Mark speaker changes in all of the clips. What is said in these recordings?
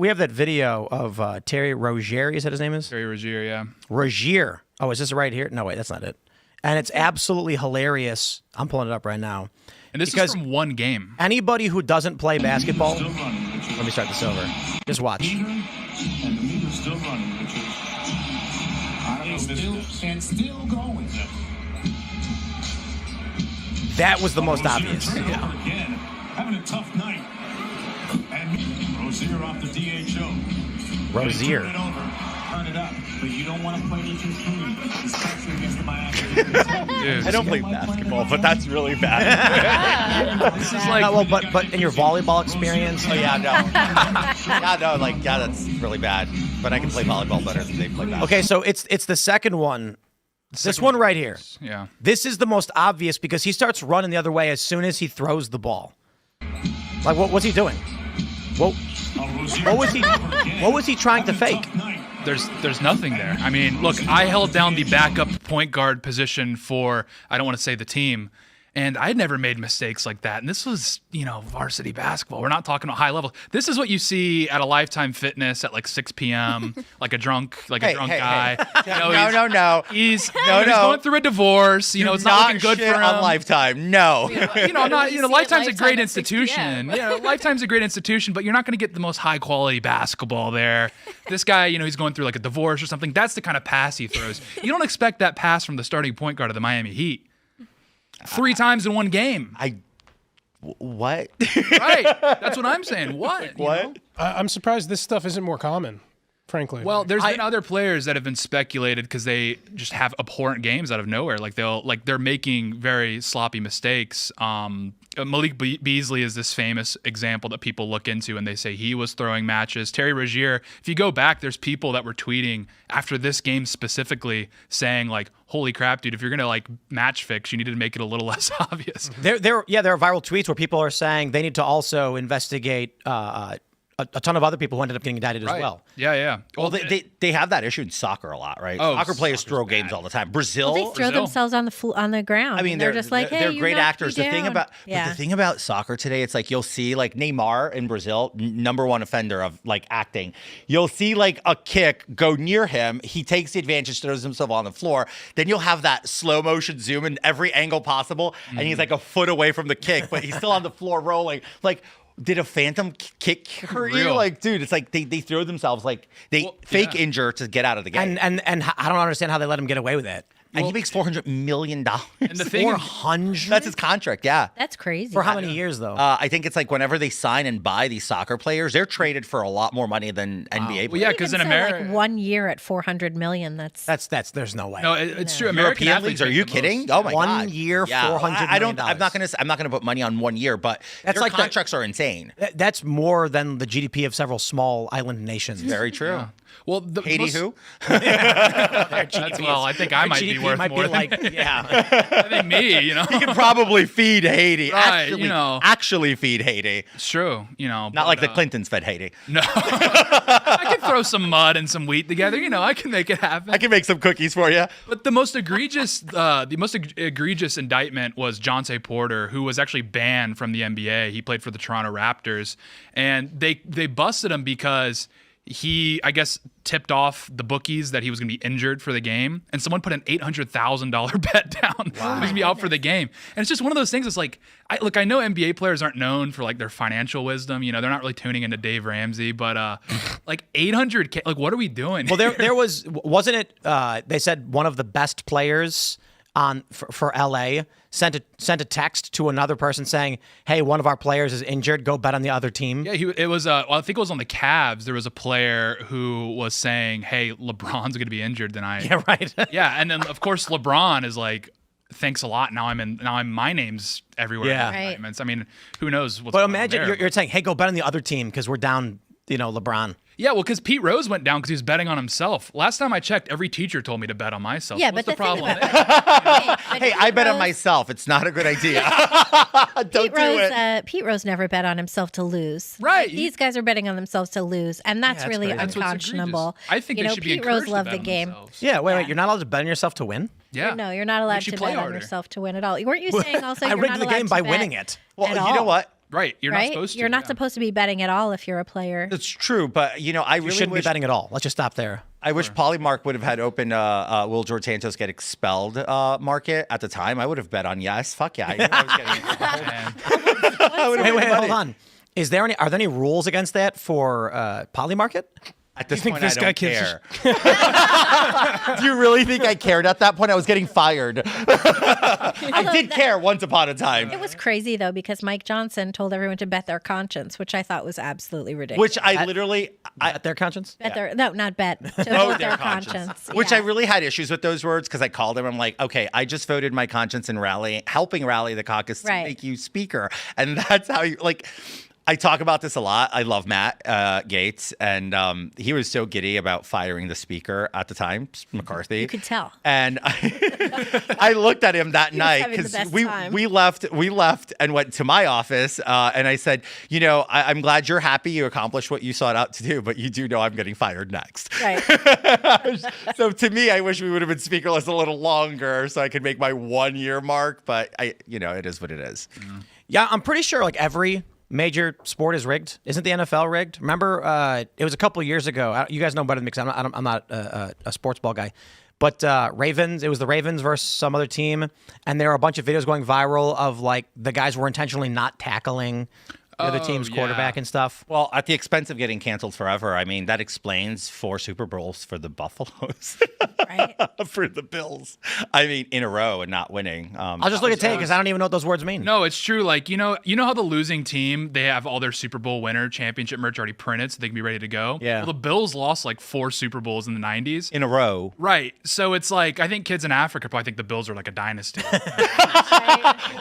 Speaker 1: we have that video of Terry Rozier. Is that his name is?
Speaker 2: Terry Rozier, yeah.
Speaker 1: Rozier. Oh, is this right here? No, wait, that's not it. And it's absolutely hilarious. I'm pulling it up right now.
Speaker 2: And this is from one game.
Speaker 1: Anybody who doesn't play basketball, let me start this over. Just watch.
Speaker 3: And the meter's still running, which is still going.
Speaker 1: That was the most obvious.
Speaker 3: Again, having a tough night. And Rozier off the DHO.
Speaker 1: Rozier.
Speaker 3: Turn it over. Turn it up. But you don't want to play it too clean, especially against the Miami.
Speaker 4: I don't play basketball, but that's really bad.
Speaker 2: This is like,
Speaker 1: well, but in your volleyball experience,
Speaker 4: Oh yeah, no, that's really bad. But I can play volleyball better than they play basketball.
Speaker 1: okay, so it's the second one. This one right here.
Speaker 2: yeah.
Speaker 1: This is the most obvious because he starts running the other way as soon as he throws the ball. Like, what's he doing? What was he trying to fake?
Speaker 2: There's nothing there. I mean, look, I held down the backup point guard position for, I don't want to say the team, and I had never made mistakes like that. And this was, varsity basketball. We're not talking about high level. This is what you see at a Lifetime Fitness at like 6 p.m., like a drunk guy.
Speaker 4: No.
Speaker 2: He's going through a divorce. It's not looking good for him.
Speaker 4: On Lifetime, no.
Speaker 2: I'm not. Lifetime's a
Speaker 5: Lifetime
Speaker 2: great
Speaker 5: at 6
Speaker 2: institution.
Speaker 5: p.m.
Speaker 2: Yeah, Lifetime's a great institution, but you're not going to get the most high quality basketball there. This guy, he's going through like a divorce or something. That's the kind of pass he throws. You don't expect that pass from the starting point guard of the Miami Heat. 3 times in one game.
Speaker 4: What?
Speaker 2: Right. That's what I'm saying. What?
Speaker 4: What?
Speaker 6: I'm surprised this stuff isn't more common, frankly.
Speaker 2: Well, there's been other players that have been speculated because they just have abhorrent games out of nowhere. Like they're making very sloppy mistakes. Malik Beasley is this famous example that people look into and they say he was throwing matches. Terry Rozier, if you go back, there's people that were tweeting after this game specifically saying like, holy crap, dude, if you're going to like match fix, you needed to make it a little less obvious.
Speaker 1: There are viral tweets where people are saying they need to also investigate a ton of other people who ended up getting indicted as well.
Speaker 2: Yeah.
Speaker 4: Well, they have that issue in soccer a lot, right?
Speaker 2: Oh,
Speaker 4: soccer players
Speaker 2: soccer's
Speaker 4: throw
Speaker 2: bad.
Speaker 4: games all the time. Brazil,
Speaker 5: They throw themselves on the ground.
Speaker 4: I mean,
Speaker 5: they're just like, hey,
Speaker 4: they're
Speaker 5: you
Speaker 4: great
Speaker 5: knocked
Speaker 4: actors.
Speaker 5: me
Speaker 4: The thing
Speaker 5: down.
Speaker 4: about but the thing about soccer today, it's like you'll see like Neymar in Brazil, #1 offender of like acting. You'll see like a kick go near him. He takes the advantage, throws himself on the floor. Then you'll have that slow motion zoom in every angle possible, and he's like a foot away from the kick, but he's still on the floor rolling. Like, did a phantom kick hurt you?
Speaker 2: Real.
Speaker 4: Like, dude, it's like they throw themselves like they fake injure to get out of the game.
Speaker 1: And I don't understand how they let him get away with it.
Speaker 4: And he makes $400 million.
Speaker 2: And the thing,
Speaker 1: 400?
Speaker 4: That's his contract, yeah.
Speaker 5: That's crazy.
Speaker 1: For how many years, though?
Speaker 4: I think it's like whenever they sign and buy these soccer players, they're traded for a lot more money than NBA players.
Speaker 2: well, yeah, because in
Speaker 5: Even so,
Speaker 2: America,
Speaker 5: like 1 year at $400 million. That's
Speaker 1: There's no way.
Speaker 2: no, it's true. American
Speaker 4: European
Speaker 2: athletes
Speaker 4: leagues? Are
Speaker 2: make
Speaker 4: you
Speaker 2: the
Speaker 4: kidding?
Speaker 2: most.
Speaker 4: Oh my
Speaker 1: 1
Speaker 4: god!
Speaker 1: year, $400
Speaker 4: I don't.
Speaker 1: million.
Speaker 4: I'm not gonna put money on 1 year, but
Speaker 1: That's
Speaker 4: their
Speaker 1: like the-
Speaker 4: contracts are insane.
Speaker 1: That's more than the GDP of several small island nations.
Speaker 4: Very true.
Speaker 2: Well, the
Speaker 4: Haiti,
Speaker 2: most,
Speaker 4: who?
Speaker 2: I think I might be
Speaker 1: GDP
Speaker 2: worth
Speaker 1: might
Speaker 2: more
Speaker 1: be
Speaker 2: than
Speaker 1: like, yeah.
Speaker 2: I think me.
Speaker 4: He can probably feed Haiti.
Speaker 2: Right,
Speaker 4: Actually feed Haiti.
Speaker 2: It's true.
Speaker 4: Not like the Clintons fed Haiti.
Speaker 2: No, I can throw some mud and some wheat together. I can make it happen.
Speaker 4: I can make some cookies for you.
Speaker 2: But the most egregious indictment was Jonte Porter, who was actually banned from the NBA. He played for the Toronto Raptors, and they busted him because he, I guess, tipped off the bookies that he was going to be injured for the game, and someone put an $800,000 bet down. He was going to be out for the game. And it's just one of those things. It's like, I know NBA players aren't known for like their financial wisdom. They're not really tuning into Dave Ramsey, but like $800K, like what are we doing?
Speaker 1: Well, there wasn't it? They said one of the best players for LA sent a text to another person saying, "Hey, one of our players is injured. Go bet on the other team."
Speaker 2: Yeah, it was. I think it was on the Cavs. There was a player who was saying, "Hey, LeBron's going to be injured tonight."
Speaker 1: Yeah, right.
Speaker 2: Yeah, and then of course LeBron is like, "Thanks a lot. Now my name's everywhere."
Speaker 1: Yeah.
Speaker 2: In the indictments. I mean, who knows what's
Speaker 1: But
Speaker 2: going on
Speaker 1: imagine
Speaker 2: there.
Speaker 1: you're saying, "Hey, go bet on the other team because we're down." LeBron.
Speaker 2: Yeah, well, because Pete Rose went down because he was betting on himself. Last time I checked, every teacher told me to bet on myself.
Speaker 5: Yeah,
Speaker 2: What's
Speaker 5: but
Speaker 2: the
Speaker 5: the thing
Speaker 2: problem
Speaker 5: about-
Speaker 2: there?
Speaker 4: Hey, I bet on myself. It's not a good idea. Don't do it.
Speaker 5: Pete Rose never bet on himself to lose.
Speaker 2: Right.
Speaker 5: These guys are betting on themselves to lose, and that's
Speaker 1: that's
Speaker 5: really
Speaker 1: crazy.
Speaker 2: That's what's
Speaker 5: unconscionable.
Speaker 2: egregious. I think they should be
Speaker 5: Pete Rose
Speaker 2: encouraged to
Speaker 5: loved
Speaker 2: bet
Speaker 5: the
Speaker 2: on
Speaker 5: game.
Speaker 2: themselves.
Speaker 1: Yeah, wait. You're not allowed to bet on yourself to win.
Speaker 2: Yeah.
Speaker 5: No, you're not allowed
Speaker 2: Makes
Speaker 5: to
Speaker 2: you play
Speaker 5: bet on
Speaker 2: harder.
Speaker 5: yourself to win at all. Weren't you saying also
Speaker 1: I
Speaker 5: you're
Speaker 1: rigged
Speaker 5: not
Speaker 1: the
Speaker 5: allowed
Speaker 1: game
Speaker 5: to
Speaker 1: by
Speaker 5: bet
Speaker 1: winning it.
Speaker 4: Well,
Speaker 5: at
Speaker 4: you
Speaker 5: all?
Speaker 4: know what?
Speaker 2: Right. You're not
Speaker 5: right?
Speaker 2: supposed to.
Speaker 5: You're not
Speaker 2: yeah.
Speaker 5: supposed to be betting at all if you're a player.
Speaker 4: It's true, but I
Speaker 1: You
Speaker 4: really
Speaker 1: shouldn't be
Speaker 4: wish
Speaker 1: betting at all. Let's just stop there.
Speaker 4: I wish Polymark would have had open will George Santos get expelled market at the time. I would have bet on yes. Fuck yeah. I knew I was getting expelled.
Speaker 1: Wait, hold on. Are there any rules against that for Polymarket?
Speaker 4: At this
Speaker 6: think
Speaker 4: point,
Speaker 6: this
Speaker 4: I
Speaker 6: guy
Speaker 4: don't
Speaker 6: cares?
Speaker 4: care. Do you really think I cared at that point? I was getting fired. I did care once upon a time.
Speaker 5: It was crazy though because Mike Johnson told everyone to bet their conscience, which I thought was absolutely ridiculous.
Speaker 4: Which I literally,
Speaker 1: At their conscience?
Speaker 5: bet their not bet to
Speaker 4: Oh,
Speaker 5: vote
Speaker 4: their
Speaker 5: their
Speaker 4: conscience.
Speaker 5: conscience.
Speaker 4: Which I
Speaker 5: Yeah.
Speaker 4: really had issues with those words because I called him. I'm like, okay, I just voted my conscience in helping rally the caucus to
Speaker 5: Right.
Speaker 4: make you speaker, and that's how you like. I talk about this a lot. I love Matt Gates, and he was so giddy about firing the speaker at the time, McCarthy.
Speaker 5: You could tell.
Speaker 4: And I looked at him that night
Speaker 5: having the
Speaker 4: because
Speaker 5: best
Speaker 4: we
Speaker 5: time.
Speaker 4: we left and went to my office, and I said, I'm glad you're happy you accomplished what you sought out to do, but you do know I'm getting fired next.
Speaker 5: Right.
Speaker 4: So to me, I wish we would have been speakerless a little longer so I could make my 1 year mark, but it is what it is.
Speaker 1: Yeah, I'm pretty sure like every major sport is rigged. Isn't the NFL rigged? Remember, it was a couple of years ago. You guys know better than me because I'm not a sports ball guy. But Ravens, it was the Ravens versus some other team, and there are a bunch of videos going viral of like the guys were intentionally not tackling the other team's quarterback and stuff.
Speaker 4: Well, at the expense of getting canceled forever, I mean, that explains 4 Super Bowls for the Buffaloes.
Speaker 5: Right.
Speaker 4: For the Bills. I mean, in a row and not winning.
Speaker 1: I'll just look at Tay because I don't even know what those words mean.
Speaker 2: No, it's true. Like, you know how the losing team, they have all their Super Bowl winner championship merch already printed so they can be ready to go?
Speaker 1: Yeah.
Speaker 2: Well, the Bills lost like 4 Super Bowls in the 90s.
Speaker 4: In a row.
Speaker 2: Right. So it's like, I think kids in Africa probably think the Bills are like a dynasty.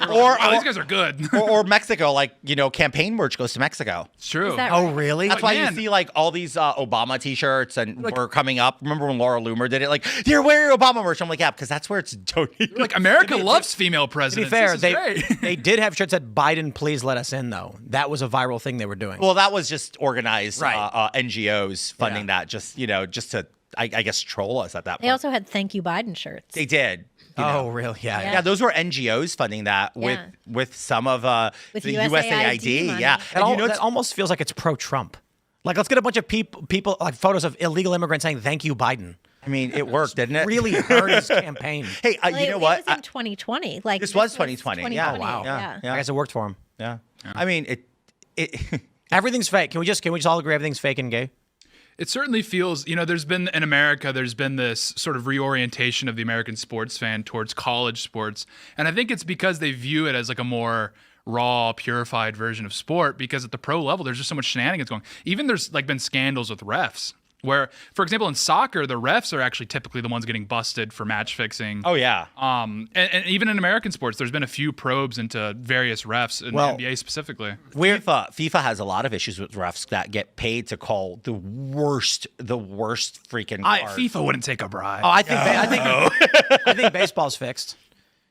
Speaker 4: Or,
Speaker 2: Oh, these guys are good.
Speaker 4: or Mexico, like, campaign merch goes to Mexico.
Speaker 2: It's true.
Speaker 5: Is that
Speaker 1: Oh,
Speaker 5: right?
Speaker 1: really?
Speaker 4: That's why
Speaker 2: man.
Speaker 4: you see like all these Obama T-shirts and we're coming up. Remember when Laura Loomer did it? Like, you're wearing Obama merch. I'm like, yeah, because that's where it's donated.
Speaker 2: Like, America loves female
Speaker 1: To be
Speaker 2: presidents.
Speaker 1: fair,
Speaker 2: This is great.
Speaker 1: they did have shirts that Biden, please let us in, though. That was a viral thing they were doing.
Speaker 4: Well, that was just organized
Speaker 1: Right.
Speaker 4: NGOs funding
Speaker 1: Yeah.
Speaker 4: that, just to I guess troll us at that
Speaker 5: They
Speaker 4: point.
Speaker 5: also had "Thank You Biden" shirts.
Speaker 4: They did.
Speaker 1: oh, really? Yeah.
Speaker 5: Yeah.
Speaker 4: Yeah, those were NGOs funding that
Speaker 5: Yeah.
Speaker 4: with some of
Speaker 5: With
Speaker 4: the
Speaker 5: USAID money.
Speaker 4: Yeah,
Speaker 1: That,
Speaker 4: and
Speaker 1: that almost feels like it's pro-Trump. Like, let's get a bunch of people like photos of illegal immigrants saying "Thank you, Biden."
Speaker 4: I mean, it worked, didn't it?
Speaker 1: Really hurt his campaign.
Speaker 4: Hey,
Speaker 5: Well,
Speaker 4: you know
Speaker 5: it
Speaker 4: what?
Speaker 5: was in 2020. Like
Speaker 4: This was 2020. Yeah.
Speaker 1: Oh, wow.
Speaker 4: Yeah.
Speaker 1: I guess it worked for him.
Speaker 4: Yeah. I mean, it
Speaker 1: Everything's fake. Can we just all agree everything's fake and gay?
Speaker 2: It certainly feels, there's been in America, there's been this sort of reorientation of the American sports fan towards college sports. And I think it's because they view it as like a more raw, purified version of sport because at the pro level, there's just so much shenanigans going. Even there's like been scandals with refs where, for example, in soccer, the refs are actually typically the ones getting busted for match fixing.
Speaker 4: Oh yeah.
Speaker 2: And even in American sports, there's been a few probes into various refs in
Speaker 1: Well,
Speaker 2: the NBA specifically.
Speaker 4: FIFA has a lot of issues with refs that get paid to call the worst freaking cards.
Speaker 2: FIFA wouldn't take a bribe.
Speaker 1: Oh, I think baseball's fixed.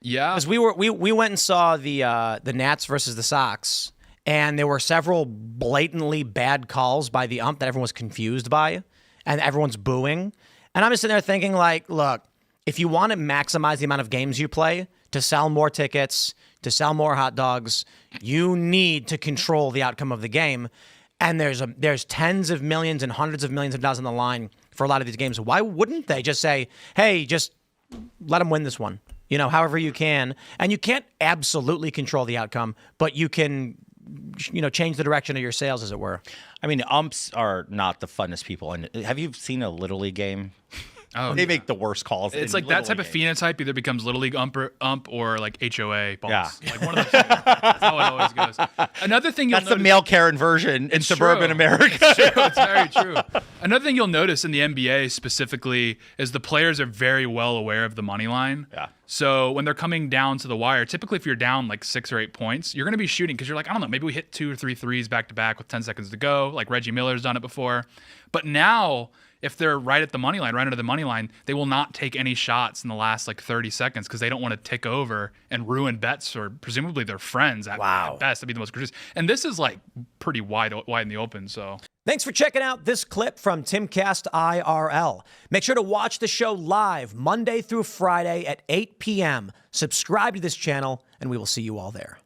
Speaker 2: Yeah.
Speaker 1: Because we went and saw the Nats versus the Sox, and there were several blatantly bad calls by the ump that everyone was confused by, and everyone's booing. And I'm just sitting there thinking, like, look, if you want to maximize the amount of games you play to sell more tickets, to sell more hot dogs, you need to control the outcome of the game. And there's tens of millions and hundreds of millions of dollars on the line for a lot of these games. Why wouldn't they just say, hey, just let them win this one? However you can. And you can't absolutely control the outcome, but you can, change the direction of your sales, as it were.
Speaker 4: I mean, umps are not the funnest people. And have you seen a Little League game?
Speaker 2: Oh,
Speaker 4: They make the worst calls.
Speaker 2: It's
Speaker 4: in
Speaker 2: like that
Speaker 4: Little
Speaker 2: type of
Speaker 4: League games.
Speaker 2: phenotype either becomes Little League ump or like HOA balls.
Speaker 4: Yeah.
Speaker 2: Like one of those two. That's how it always goes. Another thing you'll
Speaker 4: That's the
Speaker 2: notice,
Speaker 4: male Karen version in suburban
Speaker 2: true.
Speaker 4: America.
Speaker 2: It's very true. Another thing you'll notice in the NBA specifically is the players are very well aware of the money line.
Speaker 4: Yeah.
Speaker 2: So when they're coming down to the wire, typically if you're down like 6 or 8 points, you're going to be shooting because you're like, I don't know, maybe we hit 2 or 3 threes back to back with 10 seconds to go. Like Reggie Miller's done it before. But now, if they're right at the money line, right under the money line, they will not take any shots in the last like 30 seconds because they don't want to tick over and ruin bets for presumably their friends at best. That'd be the most crucial. And this is like pretty wide in the open. So
Speaker 1: Thanks for checking out this clip from Timcast IRL. Make sure to watch the show live Monday through Friday at 8 p.m. Subscribe to this channel, and we will see you all there.